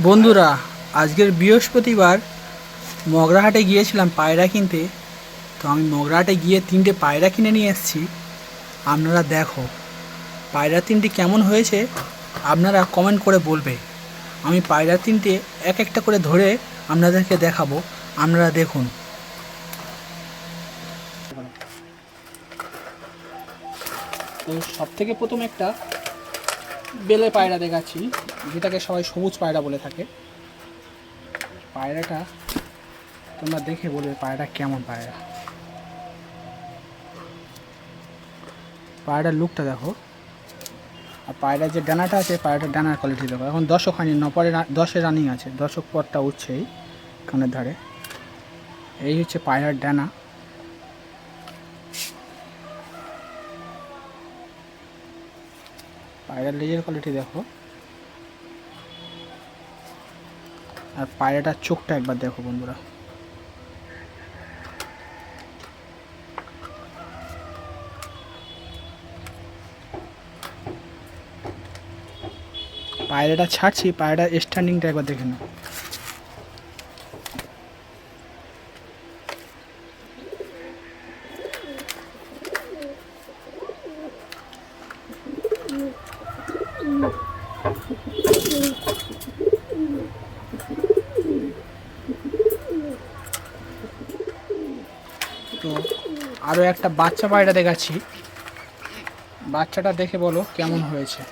বন্ধুরা, আজকের বৃহস্পতিবার মগরাহাটে গিয়েছিলাম পায়রা কিনতে। তো আমি মগরাহাটে গিয়ে 3টে পায়রা কিনে নিয়ে এসেছি। আপনারা দেখো পায়রা 3টি কেমন হয়েছে, আপনারা কমেন্ট করে বলবে। আমি পায়রা 3টে এক একটা করে ধরে আপনাদেরকে দেখাবো, আপনারা দেখুন। তো সব থেকে প্রথম একটা বেলে পায়রা দেখাচ্ছি, যেটাকে সবাই সবুজ পায়রা বলে থাকে। পায়রাটা তোমরা দেখে বলবে পায়রাটা কেমন পায়রা। পায়রার লুকটা দেখো, আর পায়রার যে ডানাটা আছে, পায়রাটার ডানার কোয়ালিটি দেখো। এখন দর্শক হয়নি, 10-এ রানিং আছে, দর্শক পরটা উঠছেই কানের ধারে। এই হচ্ছে পায়রার ডানা। পায়রার লেজের কোয়ালিটি দেখো, আর পায়রাটার চোখটা একবার দেখো বন্ধুরা। পায়রাটা ছাড়ছি, পায়রাটার স্ট্যান্ডিংটা একবার দেখে নাও। তো আরও একটা বাচ্চা পায়রা দেখাচ্ছি, বাচ্চাটা দেখে বলো কেমন হয়েছে।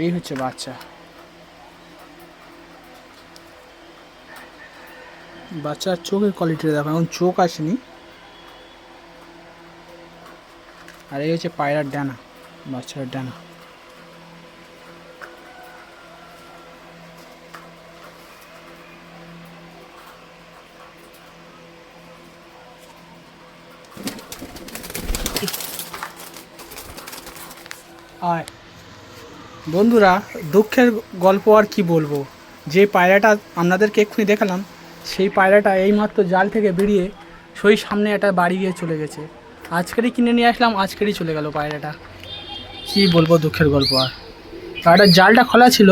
এই হচ্ছে বাচ্চা। বাচ্চার চোখের কোয়ালিটি দেখো, এখন চোখ আসেনি। আর এই হচ্ছে পায়রার ডানা, বাচ্চার ডানা। আর বন্ধুরা, দুঃখের গল্প আর কি বলবো, যে পায়রাটা আপনাদেরকে এক্ষুনি দেখালাম, সেই পায়রাটা এইমাত্র জাল থেকে বেরিয়ে সেই সামনে একটা বাড়ি গিয়ে চলে গেছে। আজকেরই কিনে নিয়ে আসলাম, আজকেরই চলে গেল পায়রাটা। কি বলবো দুঃখের গল্প। আর পায়রাটার জালটা খোলা ছিল,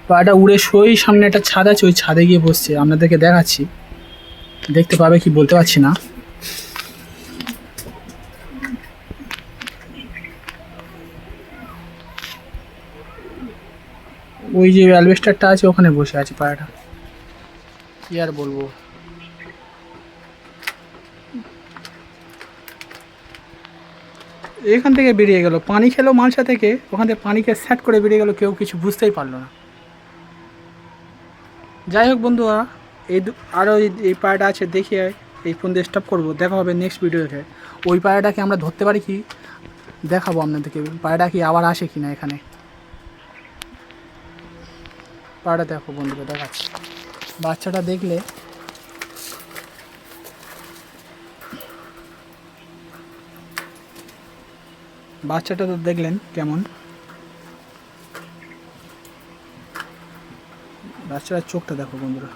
পায়রাটা উড়ে সেই সামনে একটা ছাদ আছে, ওই ছাদে গিয়ে বসছে। আপনাদেরকে দেখাচ্ছি, দেখতে পাবে কি বলতে পারছি না। ওই যে অ্যালবেস্টারটা আছে, ওখানে বসে আছে পায়রাটা। কি আর বলবো। এখান থেকে বেরিয়ে গেল, পানি খেলো মালসা থেকে, ওখান থেকে পানিকে স্যাট করে বেরিয়ে গেল, কেউ কিছু বুঝতেই পারলো না। যাই হোক বন্ধুরা, আরও এই পায়রাটা আছে, দেখি এই ফোন দিয়ে স্টপ করবো। দেখা হবে নেক্সট ভিডিওতে। ওই পায়রাটাকে আমরা ধরতে পারি কি দেখাবো আপনাদেরকে, পায়রাটা কি আবার আসে কিনা এখানে। পায়রাটা দেখো বন্ধুরা, দেখাচ্ছি। বাচ্চাটা দেখলে বাচ্চাটা তো দেখলেন কেমন। বাচ্চাটার চোখটা দেখো বন্ধুরা।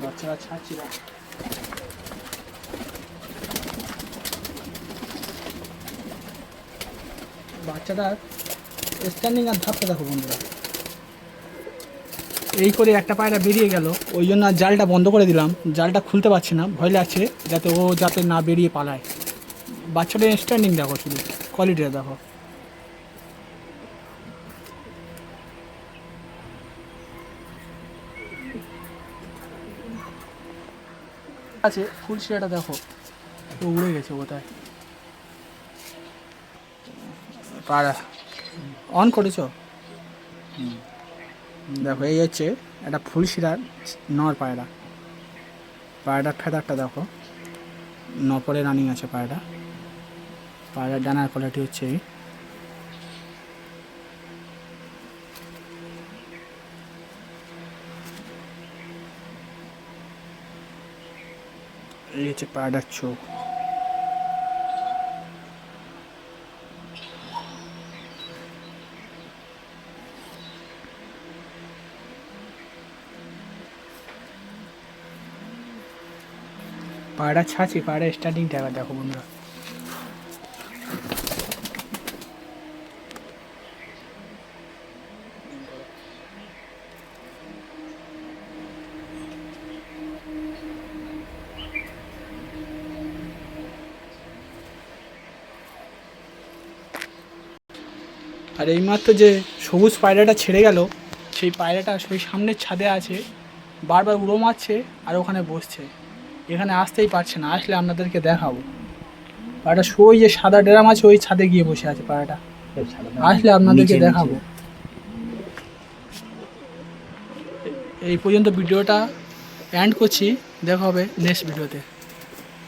বাচ্চারা ছাড়ছি না। বাচ্চাটার স্ট্যান্ডিং আর ধাপটা দেখো বন্ধুরা। এই করে একটা পায়রা বেরিয়ে গেল, ওই জন্য আর জালটা বন্ধ করে দিলাম। জালটা খুলতে পারছি না, ভয় লাগছে যাতে ও যাতে না বেরিয়ে পালায়। বাচ্চাটার স্ট্যান্ডিং দেখো, শুধু কোয়ালিটিটা দেখো। আছে ফুলশিরাটা দেখো, তো উড়ে গেছে কোথায়। পায়রা অন করেছো? দেখো এই হচ্ছে একটা ফুলশিরার নর পায়রা। পায়রাটার ফেদারটা দেখো, নপরে রানিং আছে পায়রা। পায়রার ডানার কোয়ালিটি হচ্ছে এই হচ্ছে পায়রাটার চোখ। পায়রা ছাড়ছি, পায়রা স্টার্টিংটা একবার দেখো বন্ধুরা। আর এইমাত্র যে সবুজ পায়রাটা ছেড়ে গেল, সেই পায়রাটা সেই সামনের ছাদে আছে, বারবার উড়ো মারছে আর ওখানে বসছে, এখানে আসতেই পারছে না। আসলে আপনাদেরকে দেখাবো। পায়রাটা ওই যে সাদা ড্রাম আছে ওই ছাদে গিয়ে বসে আছে পায়রাটা, আসলে আপনাদেরকে দেখাবো। এই পর্যন্ত ভিডিওটা এন্ড করছি, দেখা হবে নেক্সট ভিডিওতে।